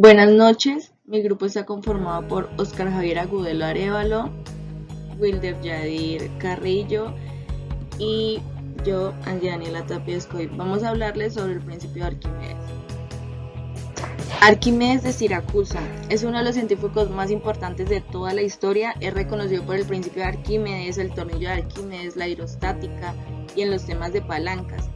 Buenas noches, mi grupo está conformado por Oscar Javier Agudelo Arévalo, Wilder Yadir Carrillo y yo, Angie Daniela Tapia Escoy. Vamos a hablarles sobre el principio de Arquímedes. Arquímedes de Siracusa es uno de los científicos más importantes de toda la historia. Es reconocido por el principio de Arquímedes, el tornillo de Arquímedes, la hidrostática y en los temas de palancas.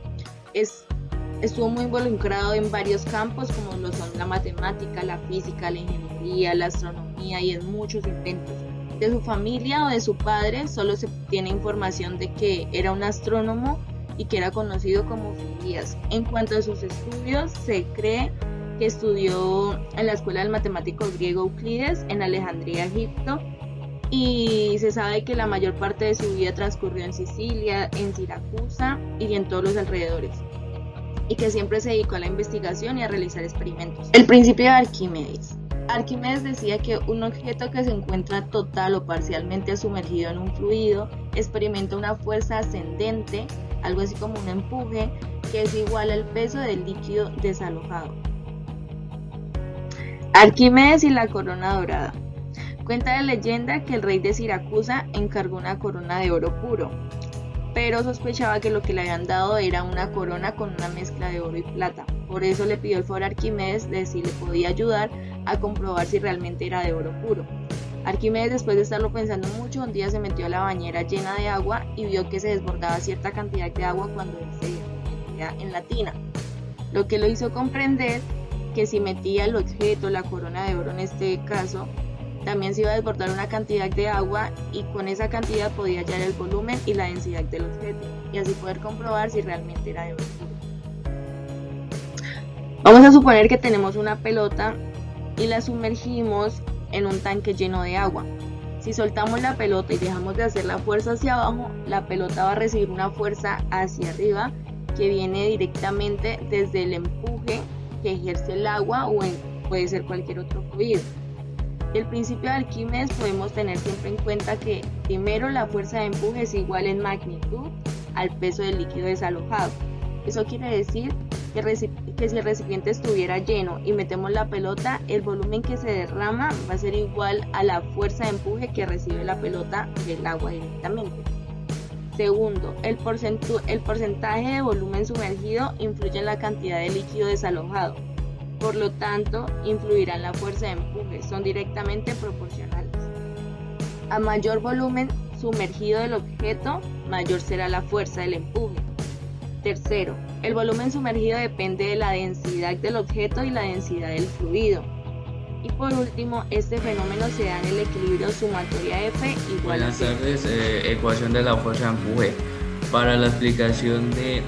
Estuvo muy involucrado en varios campos como lo son la matemática, la física, la ingeniería, la astronomía y en muchos inventos. De su familia o de su padre solo se tiene información de que era un astrónomo y que era conocido como Fidias. En cuanto a sus estudios, se cree que estudió en la escuela del matemático griego Euclides en Alejandría, Egipto, y se sabe que la mayor parte de su vida transcurrió en Sicilia, en Siracusa y en todos los alrededores, y que siempre se dedicó a la investigación y a realizar experimentos. El principio de Arquímedes. Arquímedes decía que un objeto que se encuentra total o parcialmente sumergido en un fluido experimenta una fuerza ascendente, algo así como un empuje, que es igual al peso del líquido desalojado. Arquímedes y la corona dorada. Cuenta la leyenda que el rey de Siracusa encargó una corona de oro puro, pero sospechaba que lo que le habían dado era una corona con una mezcla de oro y plata. Por eso le pidió el favor a Arquímedes de si le podía ayudar a comprobar si realmente era de oro puro. Arquímedes, después de estarlo pensando mucho, un día se metió a la bañera llena de agua y vio que se desbordaba cierta cantidad de agua cuando él se metía en la tina, lo que lo hizo comprender que si metía el objeto, la corona de oro en este caso, también se iba a desbordar una cantidad de agua y con esa cantidad podía hallar el volumen y la densidad del objeto y así poder comprobar si realmente era de oro puro. Vamos a suponer que tenemos una pelota y la sumergimos en un tanque lleno de agua. Si soltamos la pelota y dejamos de hacer la fuerza hacia abajo, la pelota va a recibir una fuerza hacia arriba que viene directamente desde el empuje que ejerce el agua o puede ser cualquier otro fluido. El principio de Arquímedes podemos tener siempre en cuenta que primero la fuerza de empuje es igual en magnitud al peso del líquido desalojado. Eso quiere decir que si el recipiente estuviera lleno y metemos la pelota, el volumen que se derrama va a ser igual a la fuerza de empuje que recibe la pelota del agua directamente. Segundo, el porcentaje de volumen sumergido influye en la cantidad de líquido desalojado. Por lo tanto, influirá en la fuerza de empuje, son directamente proporcionales. A mayor volumen sumergido del objeto, mayor será la fuerza del empuje. Tercero, el volumen sumergido depende de la densidad del objeto y la densidad del fluido. Y por último, este fenómeno se da en el equilibrio sumatoria F igual a 0. Buenas tardes, ecuación de la fuerza de empuje. Para la explicación de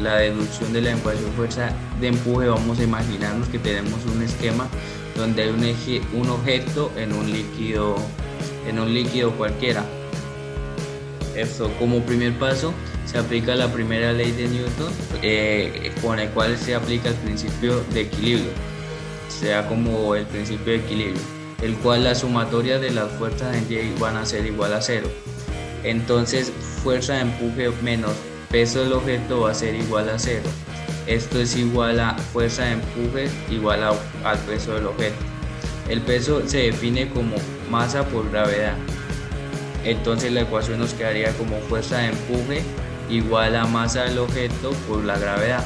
la deducción de la ecuación fuerza de empuje, vamos a imaginarnos que tenemos un esquema donde hay un objeto en un líquido cualquiera. Esto, como primer paso, se aplica la primera ley de Newton, con el cual se aplica el principio de equilibrio, sea como el principio de equilibrio, el cual la sumatoria de las fuerzas en Y van a ser igual a 0. Entonces, fuerza de empuje menos peso del objeto va a ser igual a 0. Esto es igual a fuerza de empuje igual al peso del objeto. El peso se define como masa por gravedad. Entonces la ecuación nos quedaría como fuerza de empuje igual a masa del objeto por la gravedad.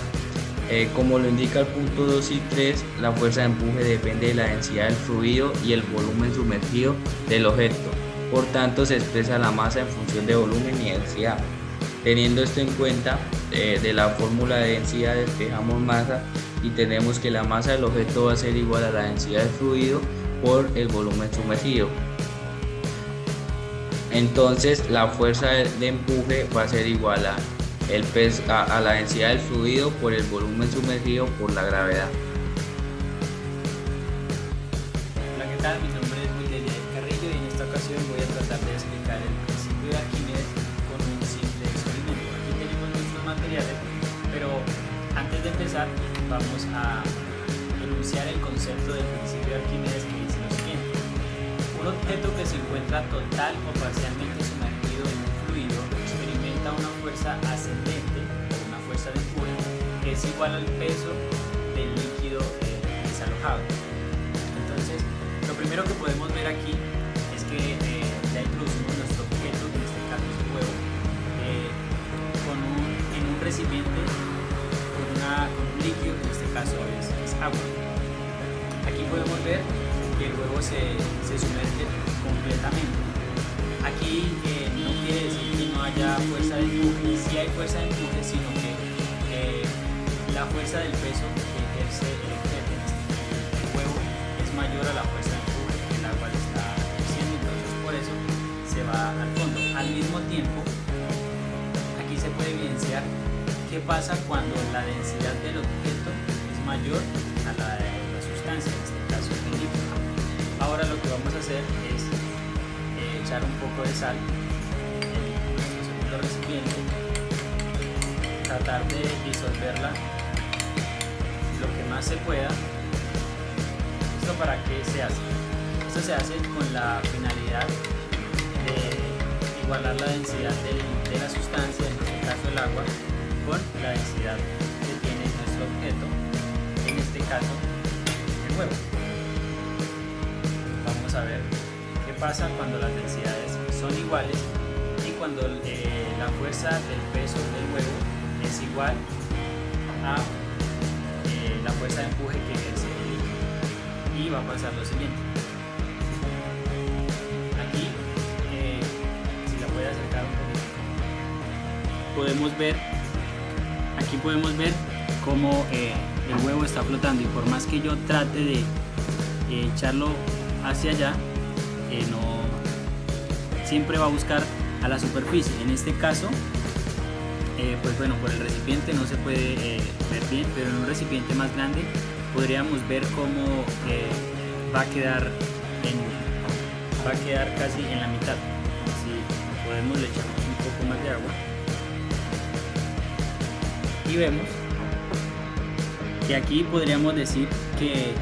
Como lo indica el punto 2 y 3, la fuerza de empuje depende de la densidad del fluido y el volumen sumergido del objeto. Por tanto, se expresa la masa en función de volumen y densidad. Teniendo esto en cuenta, de la fórmula de densidad despejamos masa y tenemos que la masa del objeto va a ser igual a la densidad del fluido por el volumen sumergido. Entonces, la fuerza de empuje va a ser igual a la densidad del fluido por el volumen sumergido por la gravedad. Hola, ¿qué tal? Mi nombre es Wilder Yadir Carrillo y en esta ocasión voy a tratar de explicar el principio de Arquímedes con un simple experimento. Aquí tenemos nuestros materiales, pero antes de empezar vamos a enunciar el concepto del principio de Arquímedes, que dice lo siguiente: un objeto que se encuentra total o parcialmente sumergido en un fluido experimenta una fuerza ascendente o una fuerza de empuje que es igual al peso del líquido desalojado. trabajado. Entonces, lo primero que podemos ver aquí es que ya introducimos nuestro objeto, que en este caso es el huevo, en un recipiente con un líquido, que en este caso es agua. Aquí podemos ver que el huevo se sumerge completamente. Aquí no quiere decir que no haya fuerza de empuje, sí hay fuerza de empuje, sino que la fuerza del peso que ejerce el objeto, el huevo, es mayor a la fuerza de empuje que el agua le está ejerciendo, entonces por eso se va al fondo. Al mismo tiempo, aquí se puede evidenciar qué pasa cuando la densidad del objeto es mayor a la de la sustancia, en este caso el líquido. Ahora lo que vamos a hacer es echar un poco de sal en nuestro segundo recipiente, tratar de disolverla lo que más se pueda. ¿Esto para qué se hace? Esto se hace con la finalidad de igualar la densidad de la sustancia, en este caso el agua, con la densidad que tiene nuestro objeto, en este caso el huevo. Vamos a ver qué pasa cuando las densidades son iguales y cuando la fuerza del peso del huevo es igual a la fuerza de empuje que ejerce el líquido. Y va a pasar lo siguiente. Aquí, si la puede acercar un poquito, podemos ver cómo el huevo está flotando, y por más que yo trate de echarlo hacia allá, no siempre va a buscar a la superficie. En este caso, pues bueno, por el recipiente no se puede ver bien, pero en un recipiente más grande podríamos ver cómo va a quedar casi en la mitad. Si podemos, le echamos un poco más de agua y vemos que aquí podríamos decir que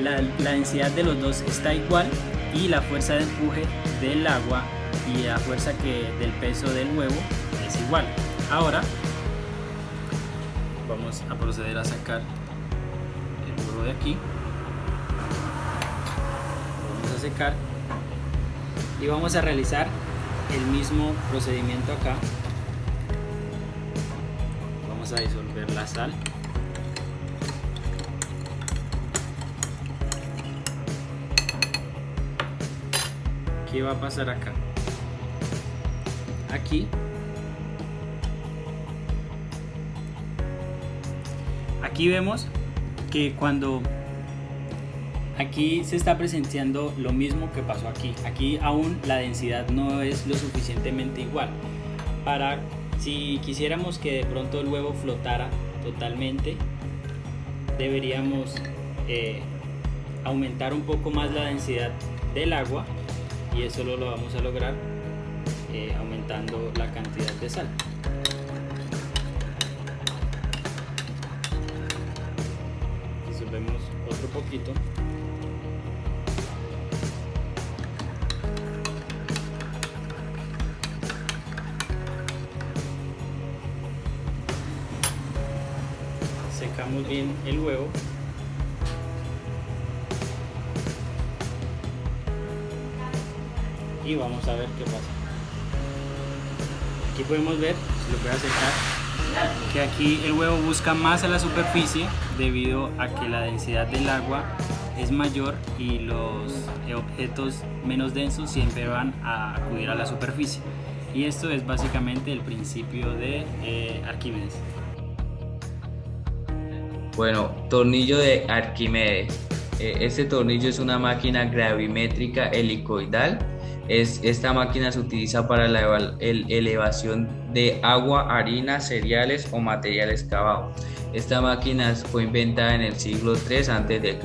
la densidad de los dos está igual, y la fuerza de empuje del agua y la fuerza del peso del huevo es igual. Ahora vamos a proceder a sacar el huevo de aquí, vamos a secar y vamos a realizar el mismo procedimiento acá. Vamos a disolver la sal. ¿Qué va a pasar acá? Aquí vemos que cuando aquí se está presenciando lo mismo que pasó aquí. Aquí aún la densidad no es lo suficientemente igual. Si quisiéramos que de pronto el huevo flotara totalmente, deberíamos aumentar un poco más la densidad del agua, y eso lo vamos a lograr aumentando la cantidad de sal. Disolvemos otro poquito. Secamos bien el huevo. Y vamos a ver qué pasa. Aquí podemos ver, si lo puedo acercar, que aquí el huevo busca más a la superficie debido a que la densidad del agua es mayor y los objetos menos densos siempre van a acudir a la superficie. Y esto es básicamente el principio de Arquímedes. Bueno, tornillo de Arquímedes. Este tornillo es una máquina gravimétrica helicoidal. Esta máquina se utiliza para la elevación de agua, harina, cereales o material excavado. Esta máquina fue inventada en el siglo III a.C.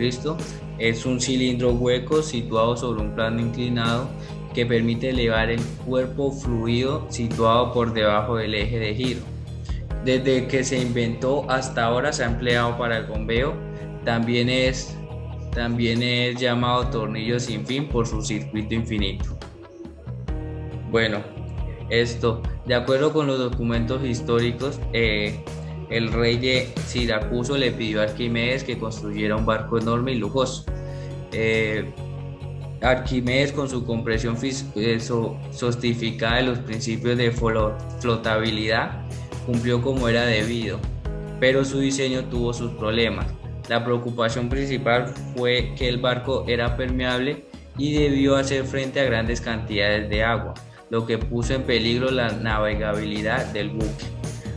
Es un cilindro hueco situado sobre un plano inclinado que permite elevar el cuerpo fluido situado por debajo del eje de giro. Desde que se inventó hasta ahora se ha empleado para el bombeo. También es llamado tornillo sin fin por su circuito infinito. Bueno, de acuerdo con los documentos históricos, el rey de Siracuso le pidió a Arquímedes que construyera un barco enorme y lujoso. Arquímedes, con su comprensión sofisticada de los principios de flotabilidad, cumplió como era debido, pero su diseño tuvo sus problemas. La preocupación principal fue que el barco era permeable y debió hacer frente a grandes cantidades de agua, lo que puso en peligro la navegabilidad del buque.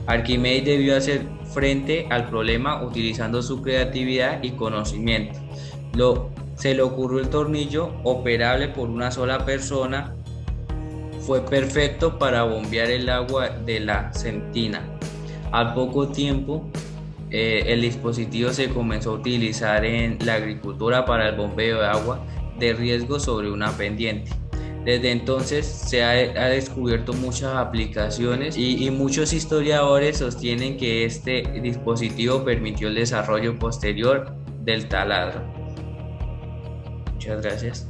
Arquímedes debió hacer frente al problema utilizando su creatividad y conocimiento. Se le ocurrió el tornillo, operable por una sola persona. Fue perfecto para bombear el agua de la Sentina. Al poco tiempo, el dispositivo se comenzó a utilizar en la agricultura para el bombeo de agua de riesgo sobre una pendiente. Desde entonces se ha descubierto muchas aplicaciones y muchos historiadores sostienen que este dispositivo permitió el desarrollo posterior del taladro. Muchas gracias.